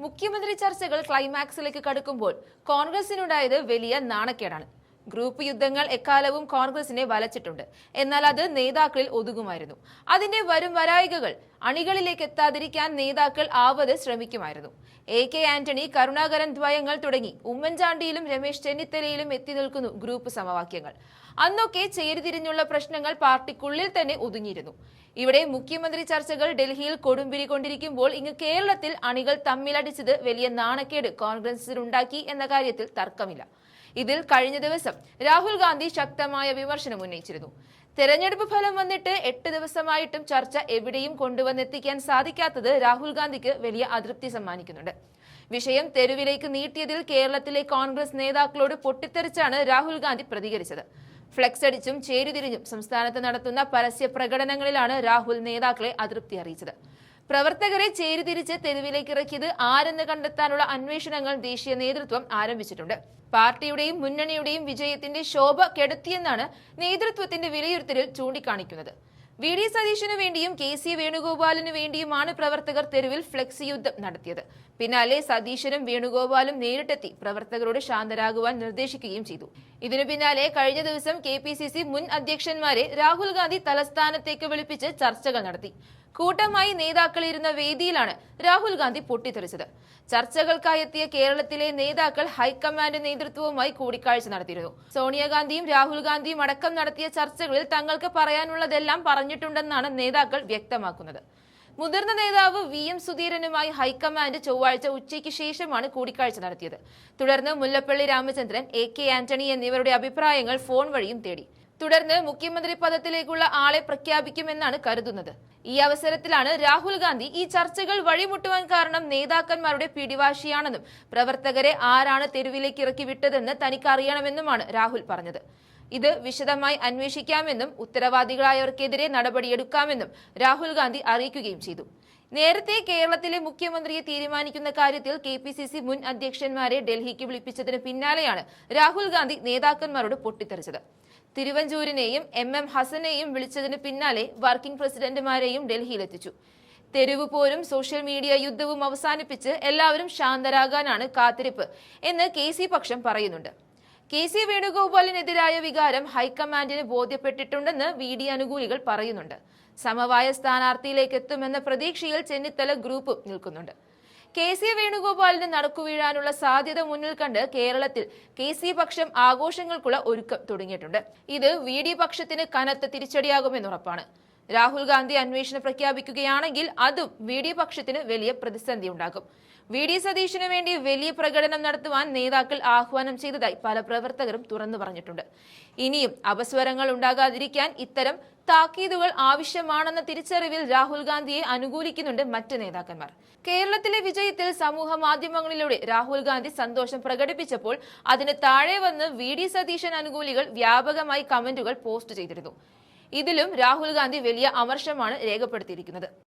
മുഖ്യമന്ത്രി ചർച്ചകൾ ക്ലൈമാക്സിലേക്ക് കടക്കുമ്പോൾ കോൺഗ്രസിനുണ്ടായത് വലിയ നാണക്കേടാണ്. ഗ്രൂപ്പ് യുദ്ധങ്ങൾ എക്കാലവും കോൺഗ്രസിനെ വലച്ചിട്ടുണ്ട്. എന്നാൽ അത് നേതാക്കളിൽ ഒതുങ്ങുമായിരുന്നു. അതിന്റെ വരും വരായികകൾ അണികളിലേക്ക് എത്താതിരിക്കാൻ നേതാക്കൾ ആവത് ശ്രമിക്കുമായിരുന്നു. AK ആന്റണി, കരുണാകരൻ ദ്വയങ്ങൾ തുടങ്ങി ഉമ്മൻചാണ്ടിയിലും രമേശ് ചെന്നിത്തലയിലും എത്തി നിൽക്കുന്നു ഗ്രൂപ്പ് സമവാക്യങ്ങൾ. അന്നൊക്കെ ചേരിതിരിഞ്ഞുള്ള പ്രശ്നങ്ങൾ പാർട്ടിക്കുള്ളിൽ തന്നെ ഒതുങ്ങിയിരുന്നു. ഇവിടെ മുഖ്യമന്ത്രി ചർച്ചകൾ ഡൽഹിയിൽ കൊടുമ്പിരി കൊണ്ടിരിക്കുമ്പോൾ ഇങ്ങ് കേരളത്തിൽ അണികൾ തമ്മിലടിച്ചത് വലിയ നാണക്കേട് കോൺഗ്രസിനുണ്ടാക്കി എന്ന കാര്യത്തിൽ തർക്കമില്ല. ഇതിൽ കഴിഞ്ഞ ദിവസം രാഹുൽ ഗാന്ധി ശക്തമായ വിമർശനം ഉന്നയിച്ചിരുന്നു. തെരഞ്ഞെടുപ്പ് ഫലം വന്നിട്ട് 8 ദിവസമായിട്ടും ചർച്ച എവിടെയും കൊണ്ടുവന്നെത്തിക്കാൻ സാധിക്കാത്തത് രാഹുൽ ഗാന്ധിക്ക് വലിയ അതൃപ്തി സമ്മാനിക്കുന്നുണ്ട്. വിഷയം തെരുവിലേക്ക് നീട്ടിയതിൽ കേരളത്തിലെ കോൺഗ്രസ് നേതാക്കളോട് പൊട്ടിത്തെറിച്ചാണ് രാഹുൽ ഗാന്ധി പ്രതികരിച്ചത്. ഫ്ലെക്സ് അടിച്ചും ചേരിതിരിഞ്ഞും സംസ്ഥാനത്ത് നടത്തുന്ന പരസ്യ പ്രകടനങ്ങളിലാണ് രാഹുൽ നേതാക്കളെ അതൃപ്തി അറിയിച്ചത്. പ്രവർത്തകരെ ചേരിതിരിച്ച് തെരുവിലേക്ക് ഇറക്കിയത് ആരെന്ന് കണ്ടെത്താനുള്ള അന്വേഷണങ്ങൾ ദേശീയ നേതൃത്വം ആരംഭിച്ചിട്ടുണ്ട്. പാർട്ടിയുടെയും മുന്നണിയുടെയും വിജയത്തിന്റെ ശോഭ കെടുത്തിയെന്നാണ് നേതൃത്വത്തിന്റെ വിലയിരുത്തലിൽ ചൂണ്ടിക്കാണിക്കുന്നത്. VD സതീശനു വേണ്ടിയും KC വേണുഗോപാലിനു വേണ്ടിയുമാണ് പ്രവർത്തകർ തെരുവിൽ ഫ്ലെക്സി യുദ്ധം നടത്തിയത്. പിന്നാലെ സതീശനും വേണുഗോപാലും നേരിട്ടെത്തി പ്രവർത്തകരോട് ശാന്തരാകുവാൻ നിർദ്ദേശിക്കുകയും ചെയ്തു. ഇതിനു പിന്നാലെ കഴിഞ്ഞ ദിവസം KPCC മുൻ അധ്യക്ഷന്മാരെ രാഹുൽ ഗാന്ധി തലസ്ഥാനത്തേക്ക് വിളിപ്പിച്ച് ചർച്ചകൾ നടത്തി. കൂട്ടമായി നേതാക്കൾ ഇരുന്ന വേദിയിലാണ് രാഹുൽ ഗാന്ധി പൊട്ടിത്തെറിച്ചത്. ചർച്ചകൾക്കായി എത്തിയ കേരളത്തിലെ നേതാക്കൾ ഹൈക്കമാൻഡ് നേതൃത്വവുമായി കൂടിക്കാഴ്ച നടത്തിയിരുന്നു. സോണിയാഗാന്ധിയും രാഹുൽ ഗാന്ധിയും അടക്കം നടത്തിയ ചർച്ചകളിൽ തങ്ങൾക്ക് പറയാനുള്ളതെല്ലാം പറഞ്ഞിട്ടുണ്ടെന്നാണ് നേതാക്കൾ വ്യക്തമാക്കുന്നത്. മുതിർന്ന നേതാവ് VM സുധീരനുമായി ഹൈക്കമാൻഡ് ചൊവ്വാഴ്ച ഉച്ചയ്ക്ക് ശേഷമാണ് കൂടിക്കാഴ്ച നടത്തിയത്. തുടർന്ന് മുല്ലപ്പള്ളി രാമചന്ദ്രൻ, AK ആന്റണി എന്നിവരുടെ അഭിപ്രായങ്ങൾ ഫോൺ വഴിയും തേടി. തുടർന്ന് മുഖ്യമന്ത്രി പദത്തിലേക്കുള്ള ആളെ പ്രഖ്യാപിക്കുമെന്നാണ് കരുതുന്നത്. ഈ അവസരത്തിലാണ് രാഹുൽ ഗാന്ധി ഈ ചർച്ചകൾ വഴിമുട്ടുവാൻ കാരണം നേതാക്കന്മാരുടെ പിടിവാശിയാണെന്നും പ്രവർത്തകരെ ആരാണ് തെരുവിലേക്ക് ഇറക്കി വിട്ടതെന്ന് തനിക്ക് അറിയണമെന്നുമാണ് രാഹുൽ പറഞ്ഞത്. ഇത് വിശദമായി അന്വേഷിക്കാമെന്നും ഉത്തരവാദികളായവർക്കെതിരെ നടപടിയെടുക്കാമെന്നും രാഹുൽ ഗാന്ധി അറിയിക്കുകയും ചെയ്തു. നേരത്തെ കേരളത്തിലെ മുഖ്യമന്ത്രിയെ തീരുമാനിക്കുന്ന കാര്യത്തിൽ KPCC മുൻ അധ്യക്ഷന്മാരെ ഡൽഹിക്ക് വിളിപ്പിച്ചതിന് പിന്നാലെയാണ് രാഹുൽ ഗാന്ധി നേതാക്കന്മാരോട് പൊട്ടിത്തെറിച്ചത്. തിരുവഞ്ചൂരിനെയും MM ഹസനെയും വിളിച്ചതിന് പിന്നാലെ വർക്കിംഗ് പ്രസിഡന്റുമാരെയും ഡൽഹിയിലെത്തിച്ചു. തെരുവ് പോരും സോഷ്യൽ മീഡിയ യുദ്ധവും അവസാനിപ്പിച്ച് എല്ലാവരും ശാന്തരാകാനാണ് കാത്തിരിപ്പ് എന്ന് KC പക്ഷം പറയുന്നുണ്ട്. KC വേണുഗോപാലിനെതിരായ വികാരം ഹൈക്കമാൻഡിന് ബോധ്യപ്പെട്ടിട്ടുണ്ടെന്ന് VD അനുകൂലികൾ പറയുന്നുണ്ട്. സമവായ സ്ഥാനാർത്ഥിയിലേക്ക് എത്തുമെന്ന പ്രതീക്ഷയിൽ ചെന്നിത്തല ഗ്രൂപ്പും നിൽക്കുന്നുണ്ട്. KC വേണുഗോപാലിന് നടക്കുവീഴാനുള്ള സാധ്യത മുന്നിൽ കണ്ട് കേരളത്തിൽ KC പക്ഷം ആഘോഷങ്ങൾക്കുള്ള ഒരുക്കം തുടങ്ങിയിട്ടുണ്ട്. ഇത് VD പക്ഷത്തിന് കനത്ത തിരിച്ചടിയാകുമെന്നുറപ്പാണ്. രാഹുൽ ഗാന്ധി അന്വേഷണം പ്രഖ്യാപിക്കുകയാണെങ്കിൽ അതും VD പക്ഷത്തിന് വലിയ പ്രതിസന്ധി ഉണ്ടാകും. VD സതീശനു വേണ്ടി വലിയ പ്രകടനം നടത്തുവാൻ നേതാക്കൾ ആഹ്വാനം ചെയ്തതായി പല പ്രവർത്തകരും തുറന്നു പറഞ്ഞിട്ടുണ്ട്. ഇനിയും അപസ്വരങ്ങൾ ഉണ്ടാകാതിരിക്കാൻ ഇത്തരം താക്കീതുകൾ ആവശ്യമാണെന്ന തിരിച്ചറിവിൽ രാഹുൽ ഗാന്ധിയെ അനുകൂലിക്കുന്നുണ്ട് മറ്റ് നേതാക്കന്മാർ. കേരളത്തിലെ വിജയത്തിൽ സമൂഹ മാധ്യമങ്ങളിലൂടെ രാഹുൽ ഗാന്ധി സന്തോഷം പ്രകടിപ്പിച്ചപ്പോൾ അതിന് താഴെ വന്ന് VD സതീശൻ അനുകൂലികൾ വ്യാപകമായി കമന്റുകൾ പോസ്റ്റ് ചെയ്തിരുന്നു. ഇതിലും രാഹുൽ ഗാന്ധി വലിയ അമർഷമാണ് രേഖപ്പെടുത്തിയിരിക്കുന്നത്.